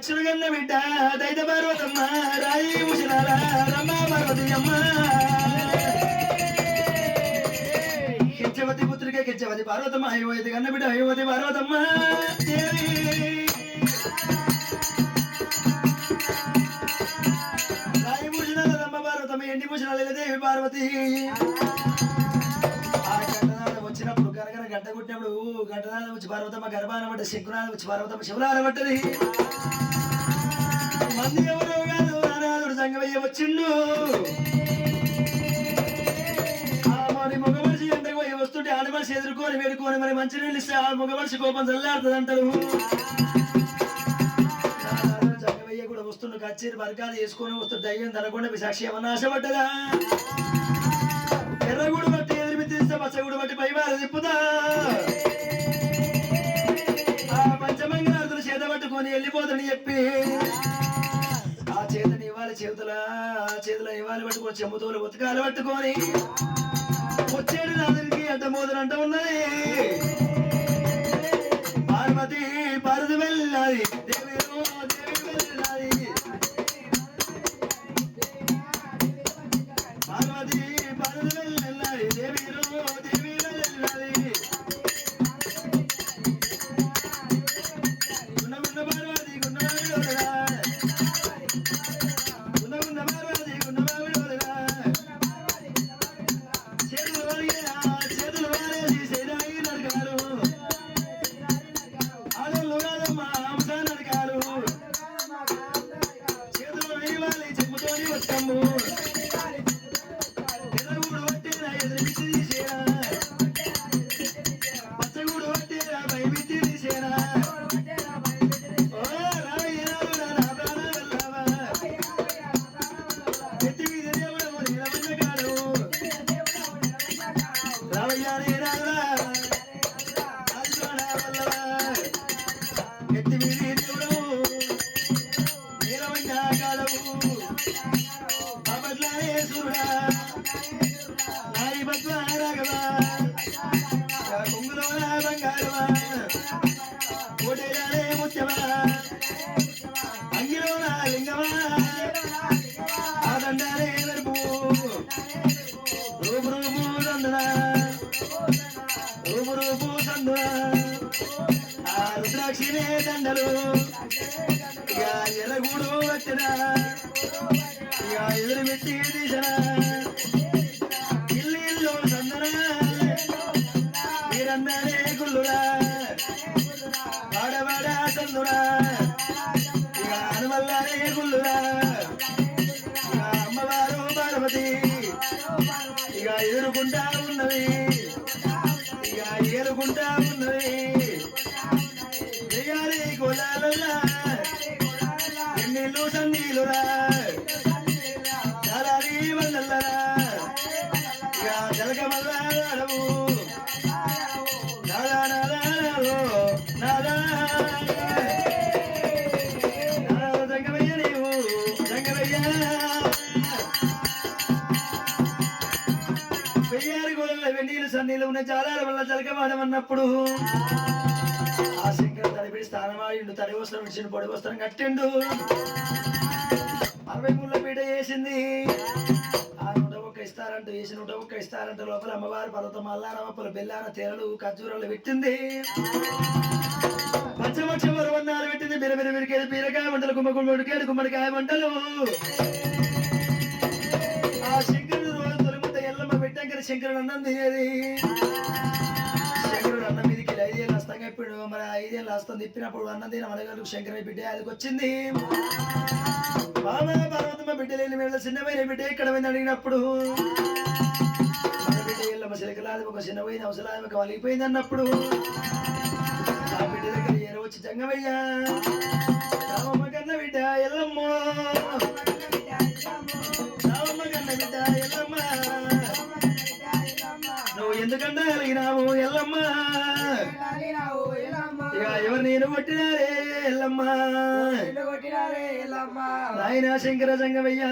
లక్షణగన్న బిడ్డ దైత పార్వతమ్మ రాయి ముషినాల రమ్మ పార్వతి అమ్మ కిచ్చవతి పుత్రిక కిచ్చవతి పార్వతమ్మ అయోవతి కన్న బిడ్డ అయోవతి పార్వతమ్మ దేవి రాయి ముషినాల రమ్మ పార్వతమ్మ ఎండి ముషినాల దేవి పార్వతి వచ్చినప్పుడు కనకన గడ్డ కొట్టినప్పుడు గడ్డనాథం వచ్చి పార్వతమ్మ గర్భాన పడ్డ శంకునాథం వచ్చి పార్వతమ్మ శివనాథ పడ్డది మంది ఎవరో కాదు నానాదుడు సంగమయ్య వచ్చిండు మరి మగ మనిషి ఎంతకు పోయి వస్తుంటే ఆడ మనిషి ఎదుర్కొని వేడుకొని మరి మంచి నీళ్ళు ఇస్తే ఆ మగ మనిషి కోపం చల్లాడుతుంది అంటారు సంగమయ్య కూడా వస్తుండు కచ్చేరి బరకాలు వేసుకొని వస్తుంటే దయ్యం తనకుండా సాక్షి ఏమన్నా ఆశపడ్డదా ఎర్రగూడు బట్టి ఎదిరి తీస్తే పచ్చగూడు బట్టి పైవారు తిప్పుదా ఆ పంచమంగళార్తులు చేత పట్టుకొని వెళ్ళిపోతాడని చెప్పి ఆ చేతని ఇవ్వాలి చేతుల ఇవ్వాలి పట్టుకొని చెమ్ముతోలు ఉతకాలు పట్టుకొని వచ్చేడు నాదునికి అడ్డమోదరు అంట ఉన్నది పార్వతి పరుదు వెళ్ళాలి దేవి వెళ్ళాలి పార్వతి పరుదు వెళ్ళాలి దేవి వెళ్ళాలి గున్న పార్వతి గున్న రుద్రాక్షినే దండలు ఇక ఎలగూడు వచ్చిన ఇక ఎదురు మెట్టి తీసిన ఇల్లు సందన మీరన్నారే గుల్లురా వాడవాడ సందురా ఇక అనుమల్లారే గుల్లురా ఇక అమ్మవారు పార్వతి ఇక ఎదురుకుంటా ఉన్నది ఇక ఏరుకుంటా ఉన్నది ఎన్నిళ్ళు సన్నీలురా చాలారి వల్లరా ఇక జలక మల్లాడవు నాదా నాదా సంగమయ్య నీవు సంగమయ్య వెయ్యారి గోడల వెన్నీళ్ళు సన్నీళ్ళు ఉన్న చాలాల వల్ల జలకమాడమన్నప్పుడు ఆ శంకర తడిపిడి స్థానమాడిండు తడి వస్త్రం ఇచ్చిండు పొడి వస్త్రం కట్టిండు 63 పీట వేసింది ఆ 101 ఇస్తారంటూ వేసి 101 ఇస్తారంట లోపల అమ్మవారు పర్వతం అల్లారమ్మపలు బెల్లాన తేరలు ఖర్జూరాలు పెట్టింది పచ్చమక్ష వరవన్నారు పెట్టింది బిరబిర విరికేది బీరకాయ మంటలు గుమ్మడికేడు గుమ్మడికాయ మంటలు ఆ శంకరుడు రోజు తొలిముద్ద ఎల్లమ్మ పెట్టాక శంకరుడు అన్నం తినేది శంకరుడు అన్నం మీదకి 5 ఏళ్ళు వస్తాగా ఇప్పుడు మరి 5 ఏళ్ళు వస్తాం తిప్పినప్పుడు అన్నం తిన మనగారు శంకరయ్య బిడ్డ అదికి వచ్చింది బాబా పర్వతమ్మ బిడ్డ లేని వేళ చిన్నమైన బిడ్డ ఇక్కడ పోయింది అడిగినప్పుడు మన బిడ్డ ఎల్లమ్మ చిలకలాది ఒక చిన్నపోయిన అవసరాది ఒక వలిగిపోయింది అన్నప్పుడు ఆ బిడ్డ దగ్గర ఏర వచ్చి జంగమయ్య రామమ్మ కన్న బిడ్డ ఎల్లమ్మ రామమ్మ కన్న బిడ్డ ఎల్లమ్మ నువ్వు ఎందుకన్నా కలిగినావు ఎల్లమ్మ ఇక ఎవరు నేను కొట్టినారే ఎల్లమ్మ నాయన శంకర జంగమయ్య